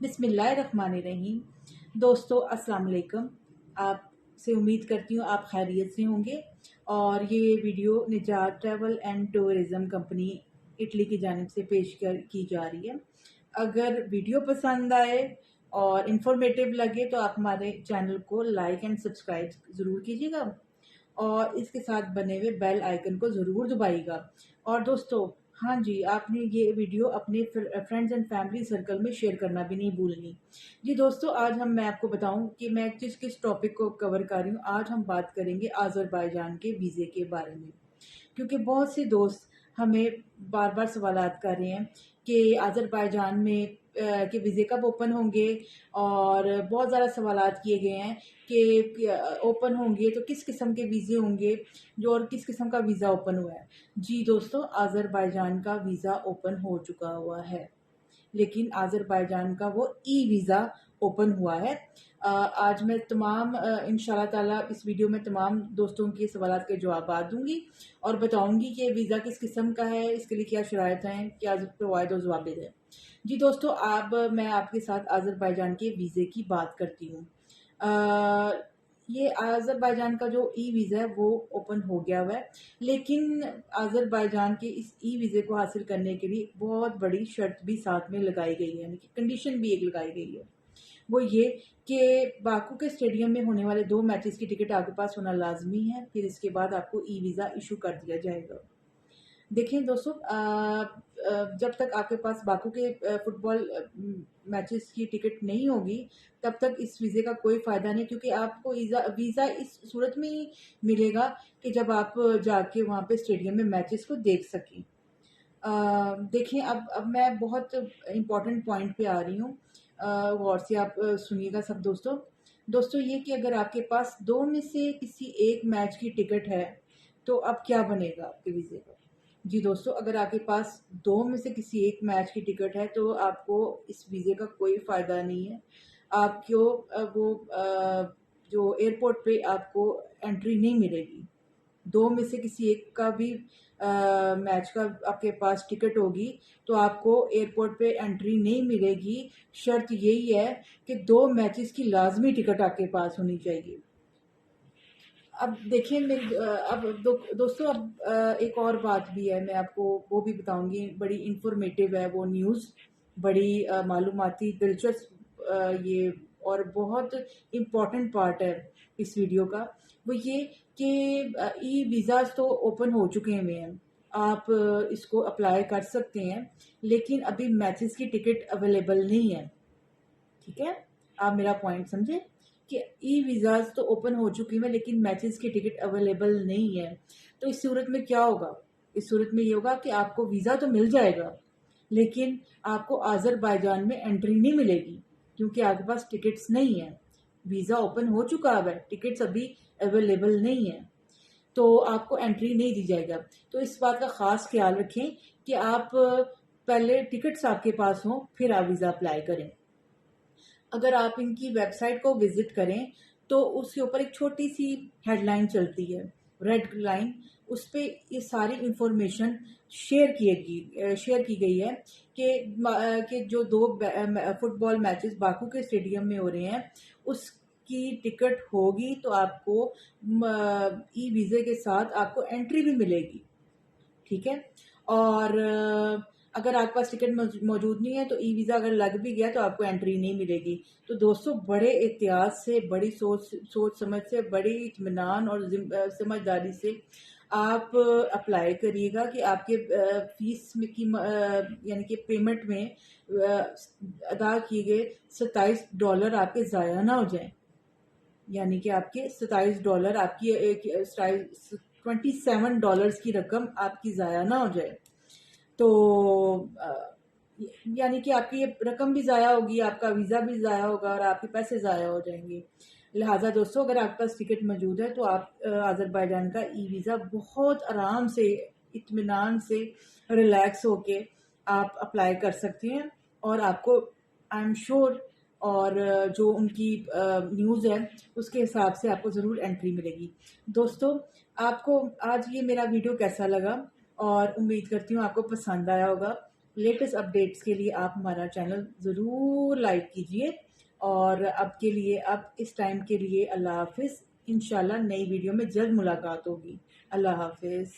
बिस्मिल्लाहिर्रहमानिर्रहीम। दोस्तों अस्सलाम वालेकुम। आपसे उम्मीद करती हूँ आप खैरियत से होंगे। और ये वीडियो निजात travel and tourism company Italy की जानिब से की जा रही है। अगर वीडियो पसंद आए और इन्फॉर्मेटिव लगे तो आप हमारे चैनल को लाइक एंड सब्सक्राइब ज़रूर कीजिएगा और इसके साथ बने हुए बेल आइकन को ज़रूर दबाइएगा। और दोस्तों, हाँ जी, आपने ये वीडियो अपने फ्रेंड्स एंड फैमिली सर्कल में शेयर करना भी नहीं भूलनी। जी दोस्तों, आज मैं आपको बताऊं कि मैं किस टॉपिक को कवर कर रही हूँ। आज हम बात करेंगे आज़रबाईजान के वीज़े के बारे में, क्योंकि बहुत से दोस्त हमें बार बार सवालात कर रहे हैं कि आज़रबाईजान में के वीज़े कब ओपन होंगे। और बहुत ज़्यादा सवालात किए गए हैं कि ओपन होंगे तो किस किस्म के वीज़े होंगे, जो और किस किस्म का वीज़ा ओपन हुआ है। जी दोस्तों, आज़रबाईजान का वीज़ा ओपन हो चुका हुआ है, लेकिन आज़रबाईजान का वो ई वीज़ा ओपन हुआ है। आज मैं तमाम इंशाल्लाह ताला इस वीडियो में तमाम दोस्तों के सवालात के जवाब दूंगी और बताऊंगी कि वीज़ा किस किस्म का है, इसके लिए क्या शराइत हैं, क्या फ़वाइद और ज़वाबित हैं। जी दोस्तों, अब मैं आपके साथ आज़रबाईजान के वीज़े की बात करती हूँ। ये आज़रबाईजान का जो ई वीज़ा है वो ओपन हो गया हुआ है, लेकिन आज़रबाईजान के इस ई वीज़े को हासिल करने के लिए बहुत बड़ी शर्त भी साथ में लगाई गई है, यानी कि कंडीशन भी एक लगाई गई है। वो ये कि बाकू के स्टेडियम में होने वाले 2 मैचेस की टिकट आपके पास होना लाजमी है, फिर इसके बाद आपको ई वीज़ा इशू कर दिया जाएगा। देखिए दोस्तों, जब तक आपके पास बाकू के फुटबॉल मैचेस की टिकट नहीं होगी, तब तक इस वीज़े का कोई फ़ायदा नहीं, क्योंकि आपको वीज़ा इस सूरत में ही मिलेगा कि जब आप जाके वहाँ पे स्टेडियम में मैचेस को देख सकें। देखिए, अब मैं बहुत इम्पोर्टेंट पॉइंट पे आ रही हूँ। गौर से आप सुनिएगा सब दोस्तों। दोस्तों, ये कि अगर आपके पास 2 में से किसी एक मैच की टिकट है, तो अब क्या बनेगा आपके वीज़े का? जी दोस्तों, अगर आपके पास 2 में से किसी एक मैच की टिकट है, तो आपको इस वीज़े का कोई फ़ायदा नहीं है। आपको जो एयरपोर्ट पे आपको एंट्री नहीं मिलेगी। 2 में से किसी एक का भी मैच का आपके पास टिकट होगी, तो आपको एयरपोर्ट पे एंट्री नहीं मिलेगी। शर्त यही है कि 2 मैचेस की लाज़मी टिकट आपके पास होनी चाहिए। अब देखिए अब दोस्तों, अब एक और बात भी है, मैं आपको वो भी बताऊंगी। बड़ी इंफॉर्मेटिव है वो न्यूज़, बड़ी मालूमाती दिलचस्प ये और बहुत इम्पोर्टेंट पार्ट है इस वीडियो का। वो ये कि ई वीज़ाज तो ओपन हो चुके हुए हैं, आप इसको अप्लाई कर सकते हैं, लेकिन अभी मैचेस की टिकट अवेलेबल नहीं है। ठीक है, आप मेरा पॉइंट समझे कि ई वीज़ाज तो ओपन हो चुकी है, लेकिन मैचेस की टिकट अवेलेबल नहीं है। तो इस सूरत में क्या होगा? इस सूरत में ये होगा कि आपको वीज़ा तो मिल जाएगा, लेकिन आपको आज़रबाईजान में एंट्री नहीं मिलेगी, क्योंकि आपके पास टिकट्स नहीं है। वीज़ा ओपन हो चुका है, टिकट्स अभी अवेलेबल नहीं है, तो आपको एंट्री नहीं दी जाएगा। तो इस बात का ख़ास ख्याल रखें कि आप पहले टिकट्स आपके पास हों, फिर आप वीज़ा अप्लाई करें। अगर आप इनकी वेबसाइट को विजिट करें, तो उसके ऊपर एक छोटी सी हेडलाइन चलती है, रेड लाइन। उस पे ये सारी इंफॉर्मेशन शेयर की गई है कि जो 2 फुटबॉल मैचेस बाकू के स्टेडियम में हो रहे हैं, उसकी टिकट होगी तो आपको ई वीज़े के साथ आपको एंट्री भी मिलेगी। ठीक है, और अगर आपके पास टिकट मौजूद नहीं है, तो ई वीज़ा अगर लग भी गया तो आपको एंट्री नहीं मिलेगी। तो दोस्तों, बड़े एहतियात से, बड़ी सोच समझ से, बड़ी इत्मीनान और समझदारी से आप अप्लाई करिएगा कि आपके फीस में की यानी कि पेमेंट में अदा किए गए $27 आपके ज़ाया ना हो जाए। यानी कि आपके $27 आपकी $27 की रकम आपकी ज़ाया ना हो जाए। तो यानी कि आपकी ये रकम भी ज़ाया होगी, आपका वीज़ा भी ज़ाया होगा और आपके पैसे ज़ाया हो जाएंगे। लिहाजा दोस्तों, अगर आपके पास टिकट मौजूद है, तो आप आज़रबाईजान का ई वीज़ा बहुत आराम से, इत्मीनान से, रिलैक्स होके आप अप्लाई कर सकते हैं और आपको आई एम श्योर और जो उनकी न्यूज़ है उसके हिसाब से आपको ज़रूर एंट्री मिलेगी। दोस्तों, आपको आज ये मेरा वीडियो कैसा लगा, और उम्मीद करती हूँ आपको पसंद आया होगा। लेटेस्ट अपडेट्स के लिए आप हमारा चैनल ज़रूर लाइक कीजिए। और अब के लिए, अब इस टाइम के लिए अल्लाह हाफिज़। इंशाल्लाह नई वीडियो में जल्द मुलाकात होगी। अल्लाह हाफिज़।